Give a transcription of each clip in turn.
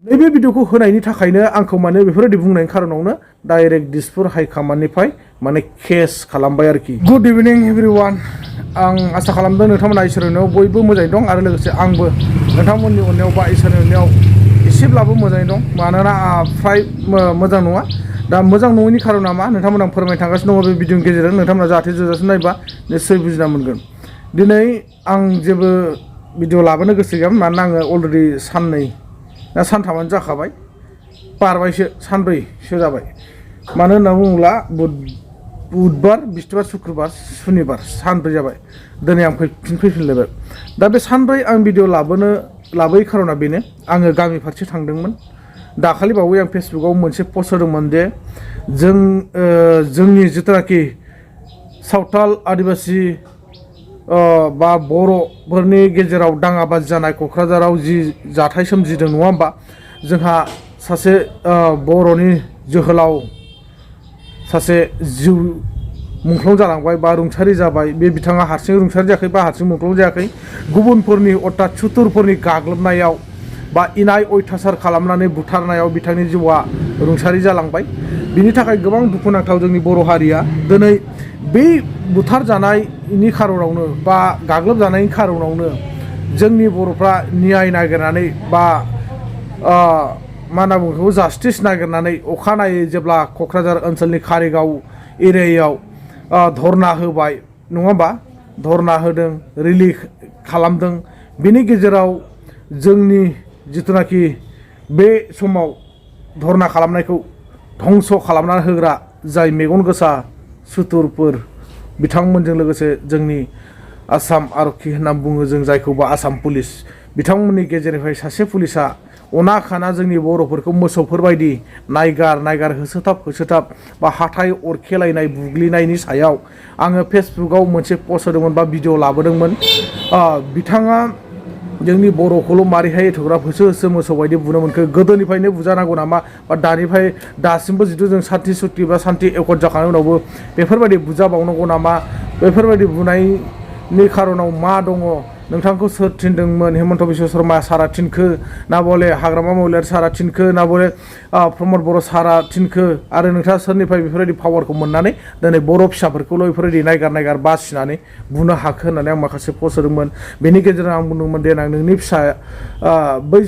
नैबे भिडिअखौ होनायनि थाखायनो आंखौ माने बेफोरबायदि बुंनायनि खारनावनो डाइरेक्ट दिसपुर हाइकामान्डनिफ्राय माने केस खालामबाय आरोखि। गुड इभिनिं एभ्रिवान। आं आसा खालामदों नोंथांमोना इसोरनि अननायाव बयबो मोजाङै दं आरो लोगोसे आंबो नोंथांमोननि अननायाव बा इसोरनि अननायाव एसेब्लाबो मोजाङै दं। मानोना फ्राय मोजां नङा। दा मोजां नङैनि खारना मा नोंथांमोना फोरमायनो थांगासिनो दङ बे भिडिअनि गेजेरजों नोंथांमोना जाहाथे जोजासिम नायबा निस्सय बुजिना मोनगोन। दिनै आं जेबो भिडिअ लाबोनो गोसो गैयामोन मानोना आङो अलरेडि साननै दा सानथामानो जाखाबाय बारबायसो सानब्रैसो जाबाय। मानो होनना बुङोब्ला बुधबार बिस्थिबार शुक्रबार सुनिबार सानब्रै जाबाय। दिनै आं फैफिनलायबाय। दा बे सानब्रै आं भिडिअ लाबोयै खारना बेनो आङो गामि फारसे थांदोंमोन। दाखालि बावै आं फेसबुकाव मोनसे पस्ट होदोंमोन जे जोंनि जिथुनाखि सावथाल आदिबासि बा बर'फोरनि गेजेराव दाङाबाजि जानाय क'क्राझाराव जि जाथाय सोमजिदों नङा होमबा। जोंहा सासे बर'नि जोहोलाव सासे जिउ मुंख्लं जालांबाय बा रुंसारि जाबाय। बे बिथाङा हारसिं रुंसारि जायाखै बा हारसिं मुंख्लं जायाखै। गुबुनफोरनि अर्थात सुथुरफोरनि गाग्लोबनायाव बा इनाय अयथासार खालामनानै बुथारनायाव बिथांनि जिउआ रुंसारि जालांबाय। बिनि थाखाय गोबां दुखुनांथाव जोंनि बर' हारिया दिनै बै बुथारजानायनि खारनावनो बा गाग्लोबजानायनि खारनावनो जोंनि बर'फ्रा न्याय नागिरनानै बा मा होनना बुङो बेखौ जास्टिस नागिरनानै अखानायै जेब्ला क'क्राझार ओनसोलनि कारिगाव एरियायाव धरना होबाय नङा होमबा। धरना होदों रिलि खालामदों। बिनि गेजेराव जोंनि जिथुनाखि बे समाव धरना खालामनायखौ धंस' खालामनानै होग्रा जाय मेगन गोसा सुथुरफोर बिथांमोनजों लोगोसे जोंनि आसाम आरक्षी होनना बुङो जों जायखौ बा आसाम पुलिस बिथांमोननि गेजेरनिफ्राय सासे पुलिसा अना खाना जोंनि बर'फोरखौ मोसौफोरबायदि नायगार होसोथाब बा हाथाय अरखेलायनाय बुग्लिनायनि सायाव आङो फेसबुकाव मोनसे पस्ट होदोंमोन बा भिडिअ लाबोदोंमोन। बिथाङा जोंनि बर'खौल' मारैहाय एथ'ग्राब होसो मोसौ बायदि बुनो मोनखो गोदोनिफ्रायनो बुजानांगौ नामा बा दानिफ्राय दासिमबो जिथु जों सान्थि सुक्ति बा सान्थि एकर्ड जाखांनायनि उनावबो बेफोरबायदि बुजाबावनांगौ नामा। बेफोरबायदि बुनायनि खारनाव मा दङ। नोंथांखौ सोर थिनदोंमोन हेमन्त बिश्व शर्मा सारा थिनखो ना बले हाग्रामा महिलारि सारा थिनखो ना बले प्रमद बर' सारा थिनखो आरो नोंथाङा सोरनिफ्राय बेफोरबायदि पावारखौ मोननानै दिनै बर' फिसाफोरखौल' बेफोरबायदि नायगार बासिनानै बुनो हाखो होननानै आं माखासे पस्ट होदोंमोन। बेनि गेजेरजों आं बुंदोंमोन देनां नोंनि फिसाया बै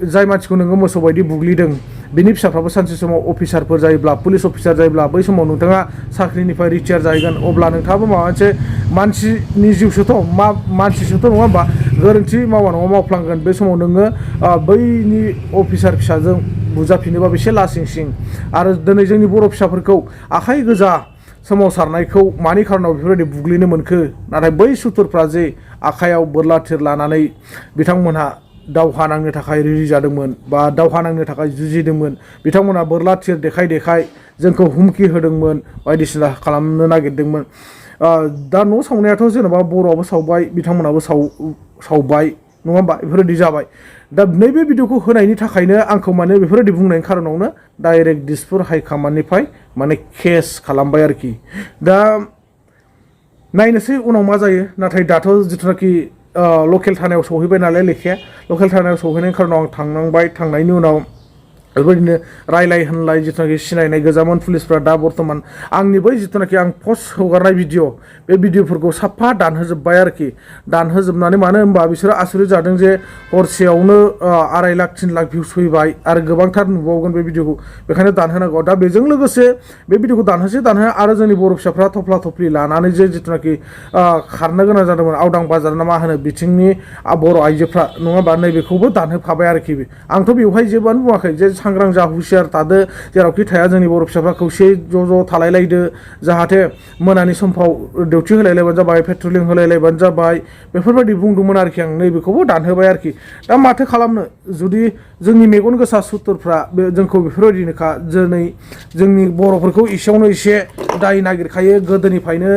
जाय मानसिखौ नोङो मोसौ बायदि बुग्लिदों बिनि फिसाफ्राबो सानसे समाव अफिसारफोर जायोब्ला पुलिस अफिसार जायोब्ला बै समाव नोंथाङा साख्रिनिफ्राय रिटायार जाहैगोन अब्ला नोंथाङाबो माबा मोनसे मानसिनि जिउसोथ' मानसिसोथ' नङा होमबा गोरोन्थि मावा नङा मावफ्लांगोन। बे समाव नोङो बैनि अफिसार फिसाजों बुजाफिनोबा बेसे लासिंसिं आरो दिनै जोंनि बर' फिसाफोरखौ आखाइ गोजा सोमावसारनायखौ मानि खारनाव बेफोरबायदि बुग्लिनो मोनखो। नाथाय बै सुथुरफ्रा जे आखाइयाव बोरला थिर लानानै बिथांमोनहा दावहा नांनो थाखाय रेडि जादोंमोन बा दावहा नांनो थाखाय जुजिदोंमोन। बिथांमोनहा बोरला थिर देखाय जोंखौ हुमखि होदोंमोन बायदिसिना खालामनो नागिरदोंमोन। दा न' सावनायाथ' जेनेबा बर'आबो सावबाय बिथांमोनाबो सावबाय नङा होमबा बेफोरबायदि जाबाय। दा नैबे भिडिअखौ होनायनि थाखायनो आंखौ माने बेफोरबायदि बुंनायनि खारनावनो डाइरेक्ट दिसपुर हाइकामान्डनिफ्राय माने केस खालामबाय आरोखि। दा नायनोसै उनाव मा जायो। नाथाय दाथ' जिथुनाखि लकेल थानायाव सहैबाय नालाय लेखाया लकेल थानायाव सहैनायनि खारनाव आं थांनांबाय। थांनायनि उनाव बेबायदिनो रायलाय होनलाय जिथुनाखि सिनायनाय गोजामोन पुलिसफ्रा दा बर्थमान आंनि बै जिथुनाखि आं पस्ट हगारनाय भिडिअ बे भिडिअफोरखौ साफा दानहोजोब्बाय आरोखि। दानहोजोबनानै मानो होनबा बिसोरो आसुरित जादों जे हरसेयावनो 2.5 लाख 3 लाख भिउस फैबाय आरो गोबांथार नुबावगोन बे भिडिअखौ बेखायनो दानहोनांगौ। दा बेजों लोगोसे बे भिडिअखौ दानहोआ आरो जोंनि बर' फिसाफ्रा थफ्ला थफ्लि लानानै जे जिथुनाखि खारनो गोनां जादोंमोन आवदां बाजार ना मा होनो बिथिंनि बर' आइजोफ्रा नङा होमबा नैबेखौबो दानहोफाबाय आरोखि। आंथ' बेवहाय जेबोआनो बुङाखै जे सांग्रां जा हुसियार थादो जेरावखि थाया जोंनि बर' फिसाफ्रा खौसेयै ज' थालायलायदो जाहाथे मोनानि समफ्राव डिउटि होलायलायबानो जाबाय पेट्रलिं होलायलायबानो जाबाय बेफोरबायदि बुंदोंमोन आरोखि। आं नैबेखौबो दानहोबाय आरोखि। दा माथो खालामनो जुदि जोंनि मेगन गोसा सुथुरफ्रा जोंखौ बेफोरबायदिनोखा दिनै जोंनि बर'फोरखौ एसेयावनो एसे दाय नागिरखायो गोदोनिफ्रायनो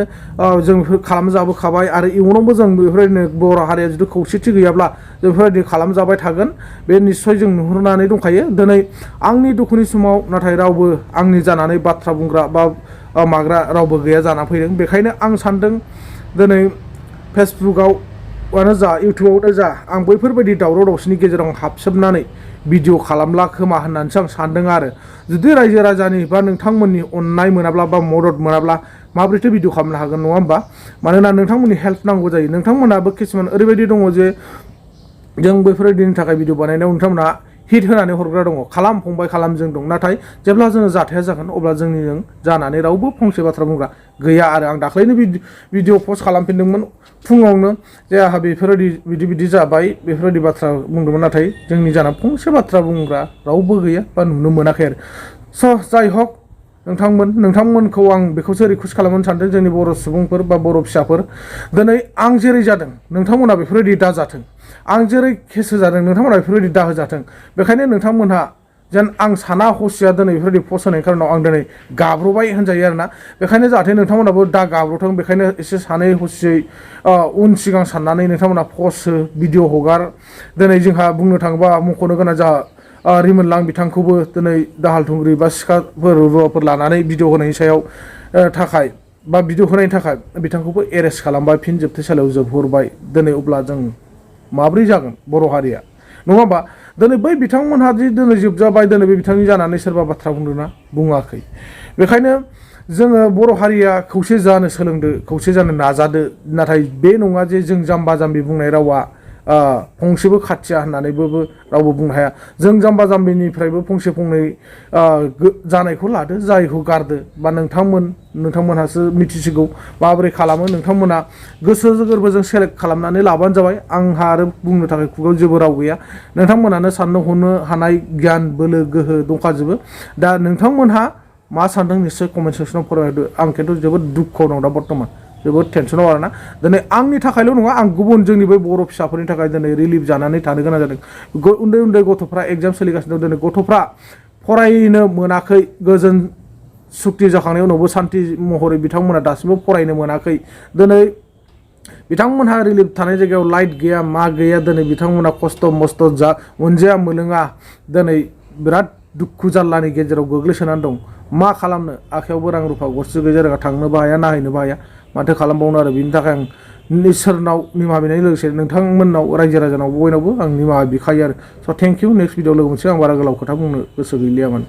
जों खालामजाबोखाबाय आरो इयुनावबो जों बेफोरबायदिनो बर' हारिया जुदि खौसेथि गैयाब्ला जों बेफोरबायदि खालामजाबाय थागोन बे निस्सय जों नुहुरनानै दंखायो। दिनै आंनि दुखुनि समाव नाथाय रावबो आंनि जानानै बाथ्रा बुंग्रा बा माग्रा रावबो गैया जानानै फैदों। बेखायनो आं सानदों दिनै फेसबुकाव फेसबुकआनो जा इउटुबावनो जा आं बैफोरबायदि दावराव दावसिनि गेजेराव हाबसोबनानै भिडिअ खालामला खोमा होननानैसो आं सानदों आरो जुदि रायजो राजानि बा नोंथांमोननि अननाय मोनाब्ला बा मदद मोनाब्ला माबोरैथो भिडिअ खालामनो हागोन नङा होमबा मानोना नोंथांमोननि हेल्प नांगौ जायो नोंथांमोनाबो किसुमान ओरैबायदि दङ जे जों बैफोरबायदिनि थाखाय भिडिअ बानायनायाव नोंथांमोना हिट होनानै हरग्रा दङ खालाम फंबाय खालाम जों दं नाथाय जेब्ला जोङो जाथाया जागोन अब्ला जोंनिजों जानानै रावबो फंसे बाथ्रा बुंग्रा गैया आरो आं दाख्लैनो भिडिअ पस्ट खालामफिनदोंमोन फुङावनो जे आंहा बेफोरबायदि बिदि जाबाय बेफोरबायदि बाथ्रा बुंदोंमोन नाथाय जोंनि जाना फंसे बाथ्रा बुंग्रा रावबो गैया बा नुनो मोनाखै आरो स' जाय हक नोंथांमोनखौ आं बेखौसो रिकुवेस्ट खालामनो सानदों जोंनि बर' सुबुंफोर बा बर' फिसाफोर दिनै आं जेरै जादों नोंथांमोना बेफोरबायदि दाजाथों आं जेरै केस होजादों नोंथांमोना बेफोरबायदि दाहोजाथों बेखायनो नोंथांमोनहा जेन आं साना हसिया दिनै बेफोरबायदि पस्ट होनायनि खारनाव आं दिनै गाब्रबाय होनजायो आरोना बेखायनो जाहाथे नोंथांमोनाबो दा गाब्रथों बेखायनो एसे सानै हसियै उन सिगां साननानै नोंथांमोना पस्ट हो भिडिअ हगार दिनै जोंहा बुंनो थाङोबा मख'नो गोनां जा रिमोनलां बिथांखौबो दिनै दाहाल थुंग्रि बा सिखाफोर रुवाफोर लानानै भिडिअ होनायनि सायाव थाखाय बा भिडिअ होनायनि थाखाय बिथांखौबो एरेस्ट खालामबाय फिन जोबथेसालियाव जोबहरबाय दिनै अब्ला जों माब्रै जागोन बर' हारिया नङा होमबा दिनै बै बिथांमोनहा जि दिनै जोबजाबाय दिनै बे बिथांनि जानानै सोरबा बाथ्रा बुंदोंना बुङाखै बेखायनो जोङो बर' हारिया खौसे जानो सोलोंदो खौसे जानो नाजादो नाथाय बे नङा जे जों जाम्बा जाम्बि बुंनाय रावा फंसेबो खाथिया होननानैबो रावबो बुंनो हाया जों जाम्बा जाम्बिनिफ्रायबो फंसे फंनै जानायखौ लादो जायखौ गारदो बा नोंथांमोनहासो मिथिसिगौ माबोरै खालामो नोंथांमोना गोसो गोरबोजों सेलेक्ट खालामनानै लाबानो जाबाय आंहा आरो बुंनो थाखाय खुगायाव जेबो राव गैया नोंथांमोनानो साननो हनो हानाय गियान बोलो गोहो दंखाजोबो दा नोंथांमोनहा मा सानदों निस्सय कमेन्ट सेक्सनाव फरायहरदो आं खिन्थु जोबोद दुखुआव दं दा बर्थमान जोबोद टेनसनाव आरोना दिनै आंनि थाखायल' नङा आं गुबुन जोंनि बै बर' फिसाफोरनि थाखाय दिनै रिलिफ जानानै थानो गोनां जादों उन्दै उन्दै गथ'फ्रा एग्जाम सोलिगासिनो दं दिनै गथ'फ्रा फरायनो मोनाखै गोजोन सुक्ति जाखांनायनि उनावबो सान्थि महरै बिथांमोना दासिमबो फरायनो मोनाखै दिनै बिथांमोनहा रिलिफ थानाय जायगायाव लाइट गैया मा गैया दिनै बिथांमोना खस्थ' मस्थ' मोनजाया मोनलोङा दिनै बिराद दुखु जारलानि गेजेराव गोग्लैसोनानै दं मा खालामनो आखायावबो रां रुफा गरसे गैया जायगा थांनोबो हाया नायहैनोबो हाया माथो खालामबावनो आरो बिनि थाखाय आं इसोरनाव निमाहा बिनायजों लोगोसे नोंथांमोननाव रायजो राजानाव बयनावबो आं निमाहा बिखायो आरो स' थेंक इउ नेक्स्ट भिडिअ लोगो मोनसे आं बारा गोलाव खोथा बुंनो गोसो गैलियामोन।